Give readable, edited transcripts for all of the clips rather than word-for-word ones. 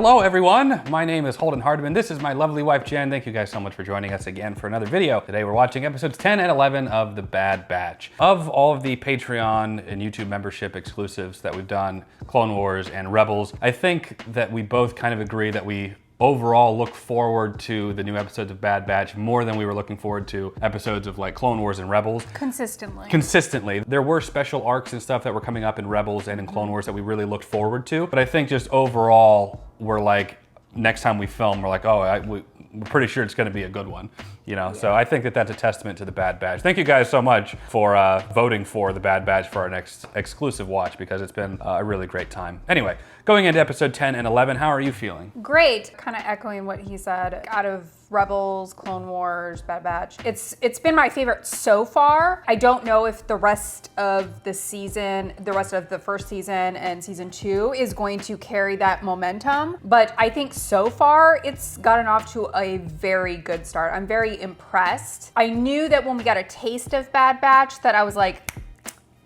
Hello everyone, my name is Holden Hardman. This is my lovely wife Jen. Thank you guys so much for joining us again for another video. Today we're watching episodes 10 and 11 of The Bad Batch. Of all of the Patreon and YouTube membership exclusives that we've done, Clone Wars and Rebels, I think that we both kind of agree that we overall look forward to the new episodes of Bad Batch more than we were looking forward to episodes of like Clone Wars and Rebels. Consistently. There were special arcs and stuff that were coming up in Rebels and in Clone Wars that we really looked forward to. But I think just overall, we're like, next time we film, we're like, we're pretty sure it's gonna be a good one. You know, so I think that that's a testament to The Bad Batch. Thank you guys so much for voting for The Bad Batch for our next exclusive watch, because it's been a really great time. Anyway, going into episode 10 and 11, how are you feeling? Great, kind of echoing what he said. Out of Rebels, Clone Wars, Bad Batch, it's been my favorite so far. I don't know if the rest of the season, the rest of the first season and season 2 is going to carry that momentum, but I think so far it's gotten off to a very good start. I'm very impressed. I knew that when we got a taste of Bad Batch that I was like,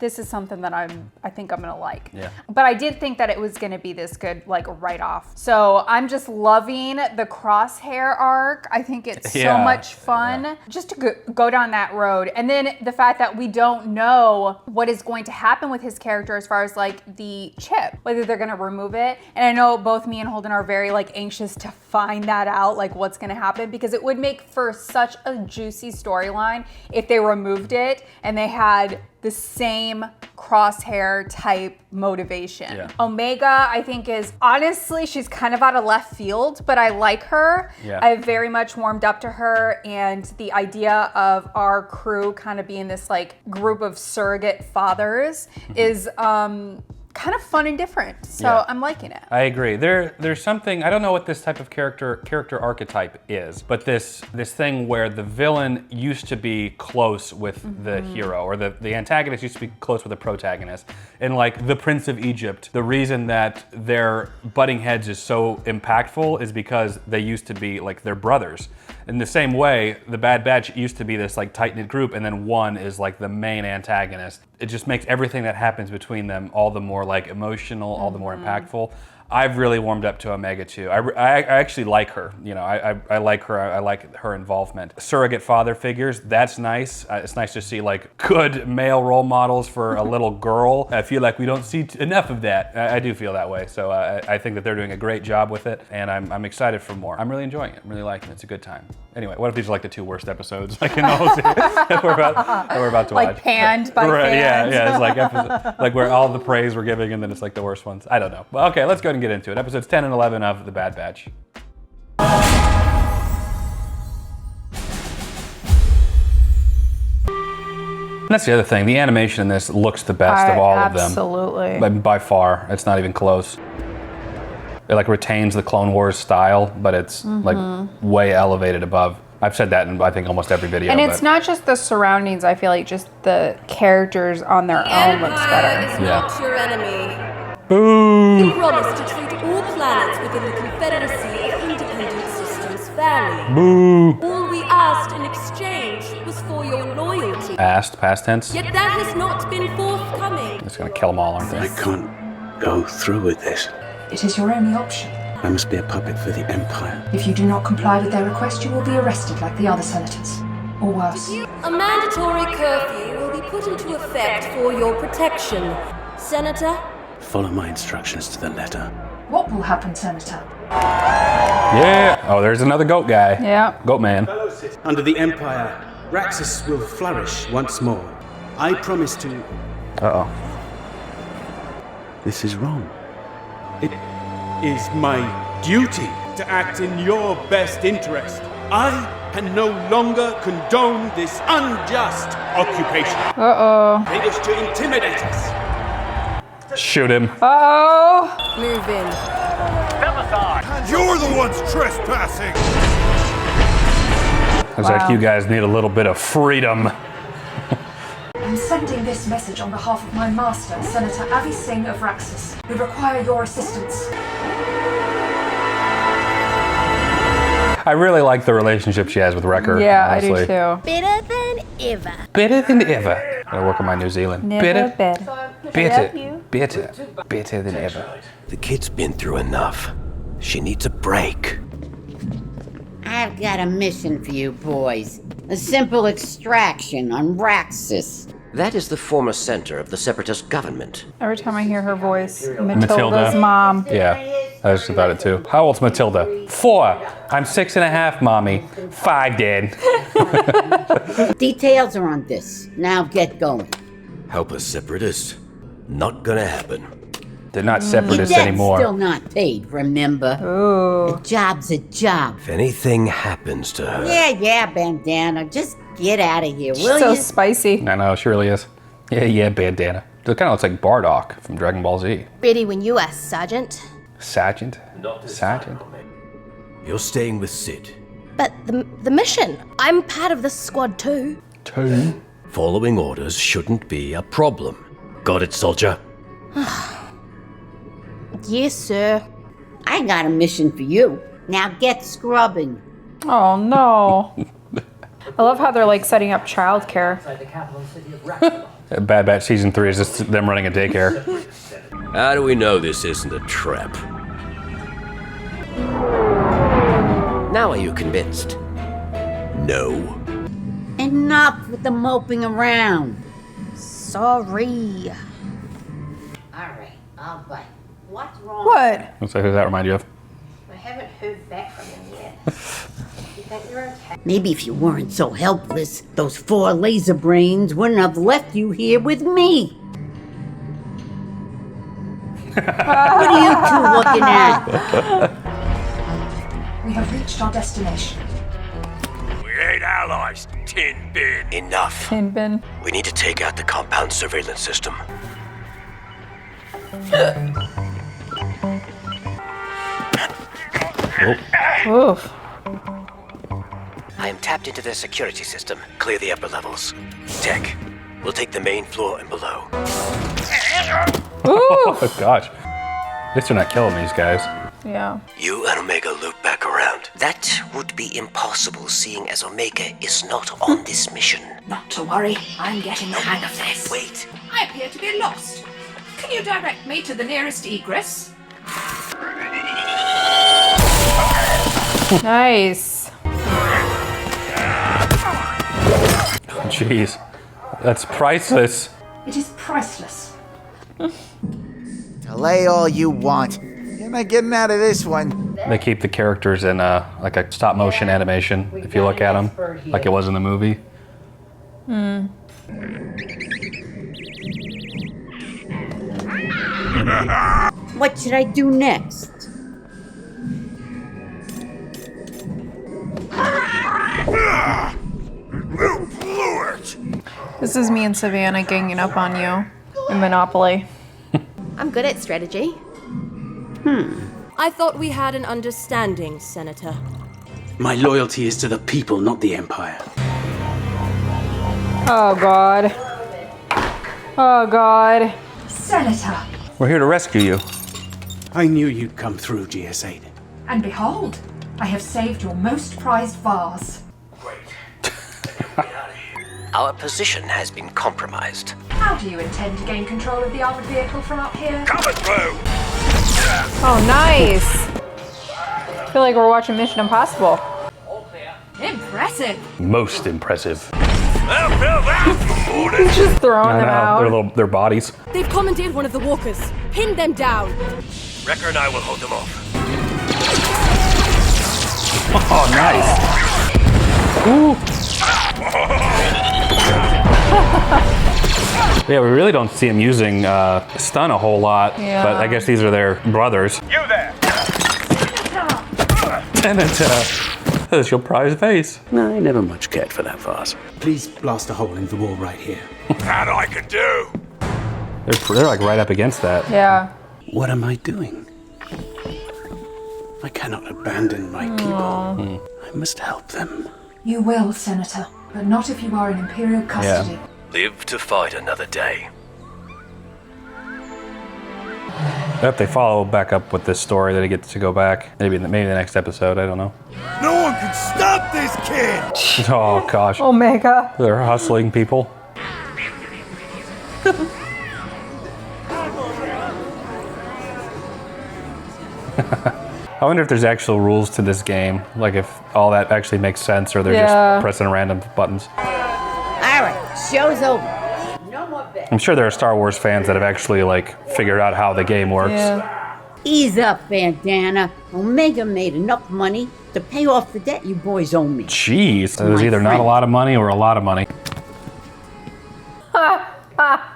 this is something that I think I'm gonna like. Yeah. But I did think that it was gonna be this good, like, right off. So I'm just loving the Crosshair arc. I think it's so much fun just to go down that road. And then the fact that we don't know what is going to happen with his character as far as like the chip, whether they're gonna remove it. And I know both me and Holden are very like anxious to find that out, like what's gonna happen, because it would make for such a juicy storyline if they removed it and they had the same Crosshair type motivation. Yeah. Omega, I think, is honestly, she's kind of out of left field, but I like her. Yeah. I've very much warmed up to her, and the idea of our crew kind of being this like group of surrogate fathers is kind of fun and different. So I'm liking it. I agree. There's something, I don't know what this type of character archetype is, but this thing where the villain used to be close with the hero, or the antagonist used to be close with the protagonist. And like the Prince of Egypt, the reason that their butting heads is so impactful is because they used to be like their brothers. In the same way, the Bad Batch used to be this like tight-knit group, and then one is like the main antagonist. It just makes everything that happens between them all the more like emotional, all the more impactful. I've really warmed up to Omega too. I actually like her. You know, I like her. I like her involvement. Surrogate father figures, that's nice. It's nice to see like good male role models for a little girl. I feel like we don't see enough of that. I do feel that way. So I think that they're doing a great job with it, and I'm excited for more. I'm really enjoying it. I'm really liking it. It's a good time. Anyway, what if these are like the 2 worst episodes like in the whole series that we're about to watch? Like panned by Yeah, fans. it's like episode, like where all the praise we're giving, and then it's like the worst ones. I don't know. Well, okay, let's go ahead and get into it. Episodes 10 and 11 of The Bad Batch. And that's the other thing. The animation in this looks the best of all of them. Absolutely. By far. It's not even close. It like retains the Clone Wars style, but it's like way elevated above. I've said that in I think almost every video. And it's not just the surroundings. I feel like just the characters on their own looks better. Is not your enemy. Boo! You promised to treat all planets within the Confederacy of Independent Systems fairly. Boo! All we asked in exchange was for your loyalty. Asked, past tense. Yet that has not been forthcoming. It's gonna kill them all, aren't I they? can't go through with this. It is your only option. I must be a puppet for the Empire. If you do not comply with their request, you will be arrested like the other senators. Or worse. A mandatory curfew will be put into effect for your protection. Senator? Follow my instructions to the letter. What will happen, Senator? Yeah! Oh, there's another goat guy. Yeah. Goat man. Under the Empire, Raxus will flourish once more. I promise to... Uh-oh. This is wrong. It is my duty to act in your best interest. I can no longer condone this unjust occupation. Uh-oh. They wish to intimidate us. Shoot him. Uh-oh. Move in. You're the ones trespassing! Looks like you guys need a little bit of freedom. I'm sending this message on behalf of my master, Senator Avi Singh of Raxus. We require your assistance. I really like the relationship she has with Wrecker. Yeah, honestly. I do too. Better than ever. Better than ever. Gotta work on my New Zealand. Better. Better than ever. The kid's been through enough. She needs a break. I've got a mission for you boys. A simple extraction on Raxus. That is the former center of the Separatist government. Every time I hear her voice, Matilda. Matilda's mom. Yeah, I just thought it too. How old's Matilda? 4. I'm 6.5, Mommy. 5, Dad. Details are on this. Now get going. Help a Separatist? Not gonna happen. They're not Your separatists debt's anymore. still not paid, remember? Ooh. A job's a job. If anything happens to her... Yeah, Bandana. Just get out of here, will So you? spicy. I know, she really is. Yeah, bandana. It kind of looks like Bardock from Dragon Ball Z. Ready when you ask, Sergeant. Sergeant? Sergeant? You're staying with Sid. But the mission. I'm part of this squad too. 2. Following orders shouldn't be a problem. Got it, soldier? Yes, sir. I got a mission for you. Now get scrubbing. Oh no. I love how they're like setting up childcare. Bad Batch Season 3 is just them running a daycare. How do we know this isn't a trap? Now are you convinced? No. Enough with the moping around. Sorry. Alright, I'll bite. What's wrong? What? So who does that remind you of? I haven't heard back from him yet. You think you're okay? Maybe if you weren't so helpless, those 4 laser brains wouldn't have left you here with me. What are you two looking at? We have reached our destination. We ain't allies, Tin Bin. Enough. Tin bin. We need to take out the compound surveillance system. Oof. I am tapped into their security system. Clear the upper levels. Tech, we'll take the main floor and below. Oh gosh. At least they're not killing these guys. Yeah. You and Omega loop back around. That would be impossible, seeing as Omega is not on this mission. Not to worry, I'm getting the hang of this. Wait. I appear to be lost. Can you direct me to the nearest egress? Nice. Jeez. That's priceless. It is priceless. Delay all you want. You're not getting out of this one. They keep the characters in like a stop motion animation, if you look at them, like it was in the movie. What should I do next? This is me and Savannah ganging up on you in Monopoly. I'm good at strategy. I thought we had an understanding, Senator. My loyalty is to the people, not the Empire. Oh god. Oh god. Senator, We're here to rescue you. I knew you'd come through, GS8. and behold, I have saved your most prized vase. Our position has been compromised. How do you intend to gain control of the armored vehicle from up here? Coming through! Oh, nice. I feel like we're watching Mission Impossible. Impressive. Most impressive. He's just throwing them out. Their bodies. They've commandeered one of the walkers. Pin them down. Wrecker and I will hold them off. Oh, nice. Ooh. Yeah, we really don't see him using stun a whole lot, Yeah. but I guess these are their brothers. You there! Senator, there's your prized vase. I never much cared for that vase. Please blast a hole in the wall right here. That I can do! They're like right up against that. Yeah. What am I doing? I cannot abandon my people. I must help them. You will, Senator, but not if you are in Imperial custody. Live to fight another day. I hope they follow back up with this story that he gets to go back. Maybe the next episode, I don't know. No one can stop this kid! Oh gosh. Omega. They're hustling people. I wonder if there's actual rules to this game, like if all that actually makes sense, or they're just pressing random buttons. All right, show's over. No more bets. I'm sure there are Star Wars fans that have actually like figured out how the game works. Yeah. Ease up, Bandana. Omega made enough money to pay off the debt you boys owe me. Jeez, it was My either not a friend. lot of money or a lot of money. I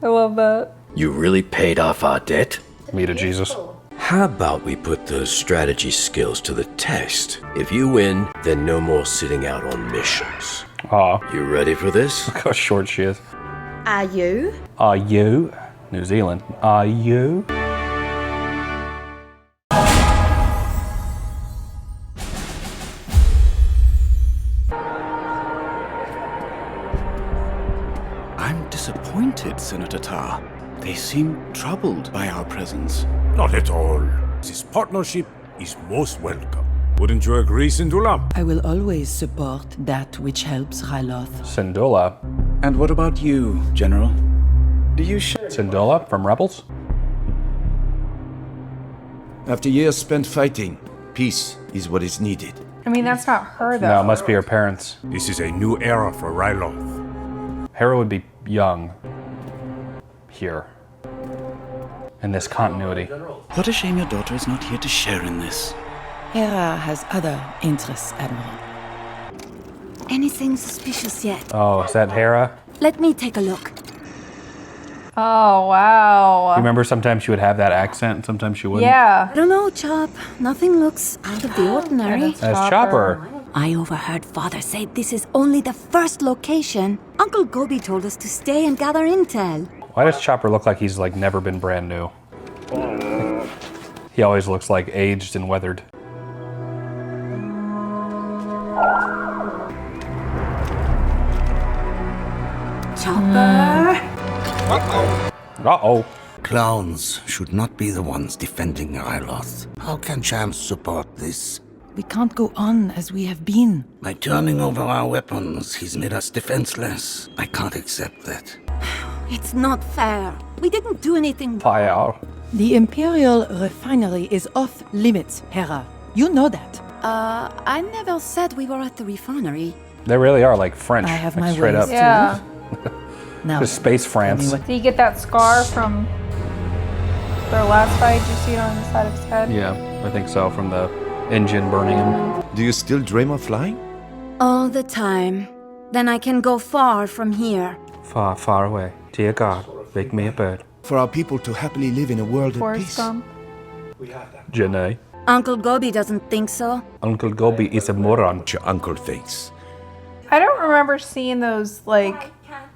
love that. You really paid off our debt? Me to Jesus. How about we put those strategy skills to the test? If you win, then no more sitting out on missions. Aw, You ready for this? look how short she is. Are you? Are you? New Zealand. Are you? I'm disappointed, Senator Tar. They seem troubled by our presence. Not at all. This partnership is most welcome. Wouldn't you agree, Syndulla? I will always support that which helps Ryloth. Syndulla. And what about you, General? Do you share? Syndulla from Rebels? After years spent fighting, peace is what is needed. I mean, that's not her though. No, it must be her parents. This is a new era for Ryloth. Hera would be young here in this continuity. What a shame your daughter is not here to share in this. Hera has other interests, Admiral. Anything suspicious yet? Oh, is that Hera? Let me take a look. Oh, wow. You remember sometimes she would have that accent and sometimes she wouldn't? Yeah. I don't know, Chop. Nothing looks out of the ordinary. That's Chopper. I overheard Father say this is only the first location. Uncle Gobi told us to stay and gather intel. Why does Chopper look like he's like never been brand new? He always looks like aged and weathered. Chopper? Uh-oh. Clowns should not be the ones defending Ryloth. How can champs support this? We can't go on as we have been. By turning over our weapons, he's made us defenseless. I can't accept that. It's not fair. We didn't do anything. Fire. The Imperial refinery is off limits, Hera. You know that. I never said we were at the refinery. They really are like French. I have like my straight ways up. too. Yeah. Now, Just space France. Did he get that scar from their last fight? Did you see it on the side of his head? Yeah, I think so, from the engine burning him. Do you still dream of flying? All the time. Then I can go far from here. Far, far away. Dear God, make me a bird. For our people to happily live in a world of Forrest peace. Gump. Janae. Uncle Gobi doesn't think so. Uncle Gobi is a moron. What your uncle thinks. I don't remember seeing those, like,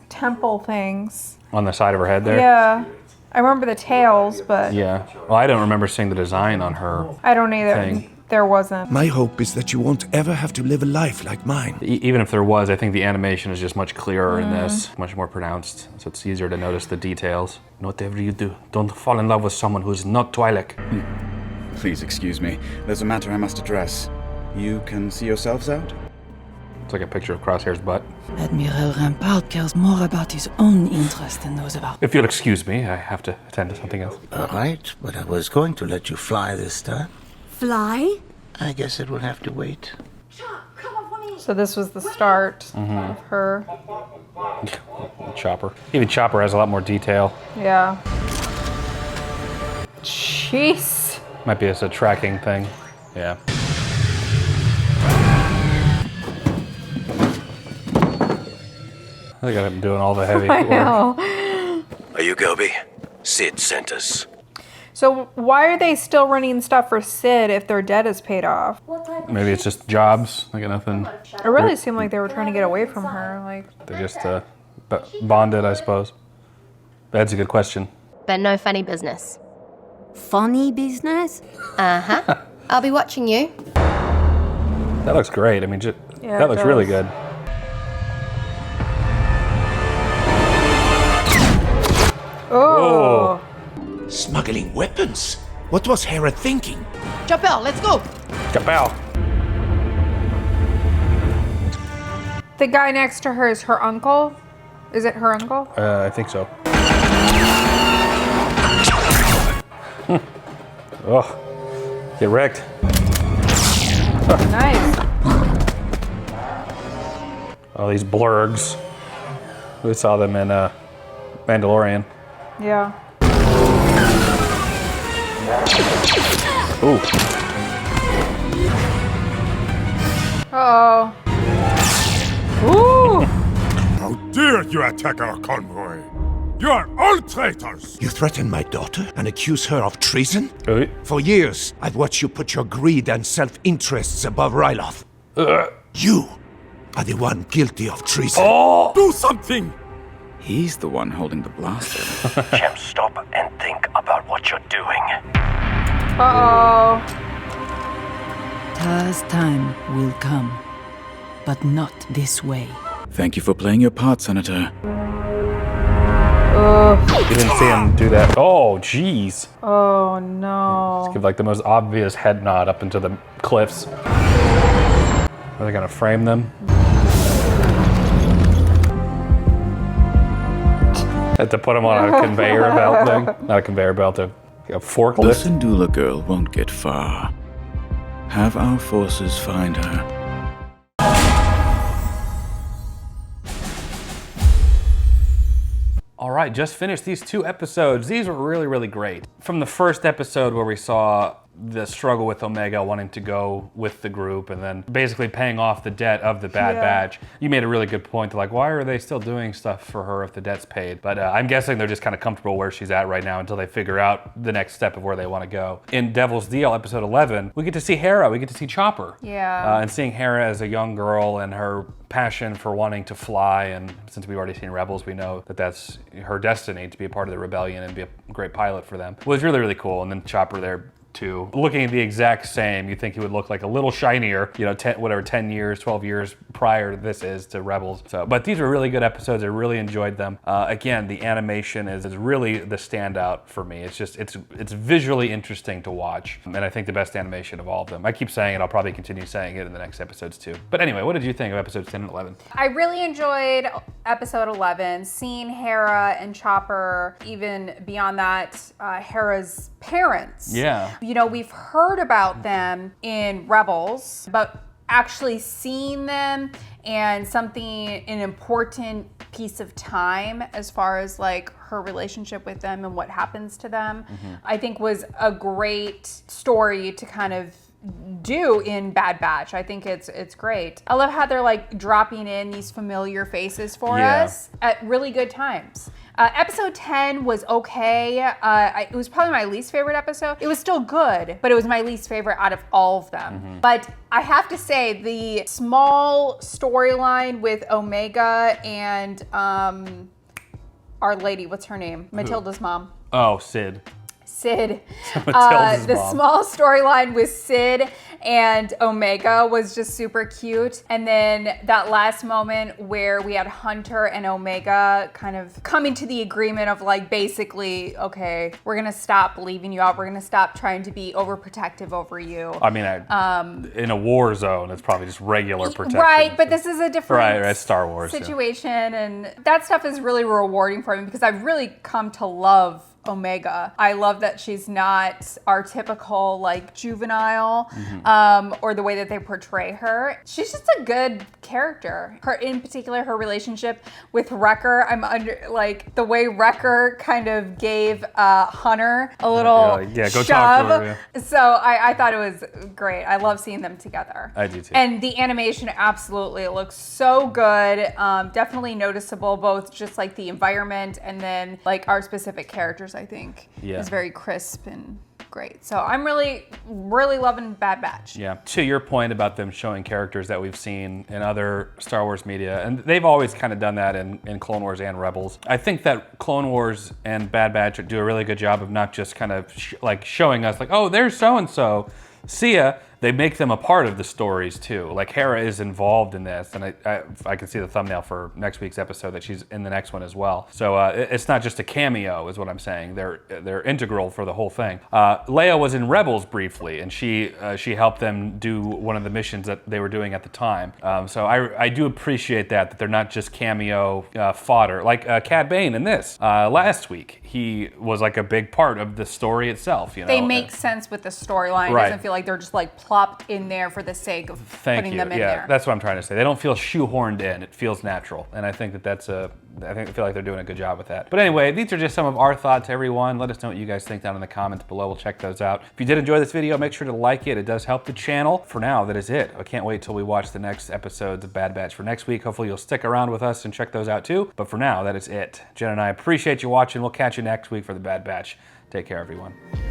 temple things. On the side of her head there? Yeah. I remember the tails, but Yeah. Well, I don't remember seeing the design on her. I don't either. Thing. There wasn't. My hope is that you won't ever have to live a life like mine. Even if there was, I think the animation is just much clearer in this, much more pronounced, so it's easier to notice the details. Whatever you do, don't fall in love with someone who's not Twi'lek. Please excuse me. There's a matter I must address. You can see yourselves out? It's like a picture of Crosshair's butt. Admiral Rampart cares more about his own interest than those of our... If you'll excuse me, I have to attend to something else. All right, but I was going to let you fly this time. Fly? I guess it will have to wait. So this was the start of her. Chopper. Even Chopper has a lot more detail. Yeah. Jeez. Might be just a tracking thing. Yeah. I think I'm doing all the heavy I work. know. Are you Gobi? Sid sent us. So why are they still running stuff for Sid if their debt is paid off? Maybe it's just jobs. They got nothing. It really seemed like they were trying to get away from her. Like, They just bonded, I suppose. That's a good question. But no funny business. Funny business? Uh-huh. I'll be watching you. That looks great. I mean, Yeah, that it looks really does. good. oh. Smuggling weapons? What was Hera thinking? Chopper, let's go! Kapow! The guy next to her is her uncle? Is it her uncle? I think so. Oh, get wrecked. Nice. Oh, these blurgs. We saw them in Mandalorian. Yeah. Ooh. Uh-oh. Ooh! How dare you attack our convoy? You are all traitors! You threaten my daughter and accuse her of treason? Really? For years, I've watched you put your greed and self-interests above Ryloth. You are the one guilty of treason. Oh! Do something! He's the one holding the blaster. Champ, stop and think about what you're doing. Uh-oh. Ta's time will come, but not this way. Thank you for playing your part, Senator. You didn't see him do that. Oh, jeez. Oh, no. Just give like the most obvious head nod up into the cliffs. Are they gonna frame them? Had to put them on a conveyor belt thing. Not a conveyor belt, a forklift. The Syndulla girl won't get far. Have our forces find her. All right, just finished these 2 episodes. These were really, really great. From the first episode where we saw the struggle with Omega wanting to go with the group and then basically paying off the debt of the Bad Batch. You made a really good point to like, why are they still doing stuff for her if the debt's paid? But I'm guessing they're just kind of comfortable where she's at right now until they figure out the next step of where they want to go. In Devil's Deal, episode 11, we get to see Hera, we get to see Chopper. Yeah. And seeing Hera as a young girl and her passion for wanting to fly, and since we've already seen Rebels, we know that that's her destiny to be a part of the rebellion and be a great pilot for them. It was really, really cool. And then Chopper there too. Looking the exact same, you think he would look like a little shinier, you know, 10 years, 12 years prior to this is to Rebels. So, but these were really good episodes. I really enjoyed them. Again, the animation is really the standout for me. It's just, it's visually interesting to watch. And I think the best animation of all of them. I keep saying it, I'll probably continue saying it in the next episodes too. But anyway, what did you think of episodes 10 and 11? I really enjoyed episode 11, seeing Hera and Chopper, even beyond that, Hera's parents. Yeah. You know, we've heard about them in Rebels, but actually seeing them and an important piece of time as far as like her relationship with them and what happens to them, I think was a great story to kind of do in Bad Batch. I think it's great. I love how they're like dropping in these familiar faces for us at really good times. Episode 10 was okay. It was probably my least favorite episode. It was still good, but it was my least favorite out of all of them. But I have to say, the small storyline with Omega and Our Lady, what's her name? Matilda's mom. Oh, Sid. Sid. Matilda's the mom. small storyline with Sid and Omega was just super cute. And then that last moment where we had Hunter and Omega kind of coming to the agreement of like, basically, okay, we're gonna stop leaving you out. We're gonna stop trying to be overprotective over you. I mean, in a war zone, it's probably just regular protection. Right, but this is a different right, Star Wars situation. And that stuff is really rewarding for me because I've really come to love Omega. I love that she's not our typical like juvenile or the way that they portray her. She's just a good character. Her, in particular, her relationship with Wrecker. I'm under like the way Wrecker kind of gave Hunter a little go shove. talk to her, So I thought it was great. I love seeing them together. I do too. And the animation, absolutely, it looks so good. Definitely noticeable, both just like the environment and then like our specific characters, I think, is very crisp and great. So I'm really, really loving Bad Batch. Yeah. To your point about them showing characters that we've seen in other Star Wars media, and they've always kind of done that in Clone Wars and Rebels. I think that Clone Wars and Bad Batch do a really good job of not just kind of like showing us like, oh, there's so-and-so. See ya. they make them a part of the stories too. Like Hera is involved in this, and I can see the thumbnail for next week's episode that she's in the next one as well. So it's not just a cameo, is what I'm saying. They're integral for the whole thing. Leia was in Rebels briefly, and she helped them do one of the missions that they were doing at the time. So I do appreciate that they're not just cameo fodder. Like Cad Bane in this last week, he was like a big part of the story itself. You know, they make sense with the storyline. It doesn't feel like they're just like plopped in there for the sake of putting them in there. That's what I'm trying to say. They don't feel shoehorned in. It feels natural, and I think I feel like they're doing a good job with that. But anyway, these are just some of our thoughts, everyone. Let us know what you guys think down in the comments below. We'll check those out. If you did enjoy this video, make sure to like it. It does help the channel. For now, that is it. I can't wait till we watch the next episodes of Bad Batch for next week. Hopefully you'll stick around with us and check those out too. But for now, that is it. Jen and I appreciate you watching. We'll catch you next week for the Bad Batch. Take care, everyone.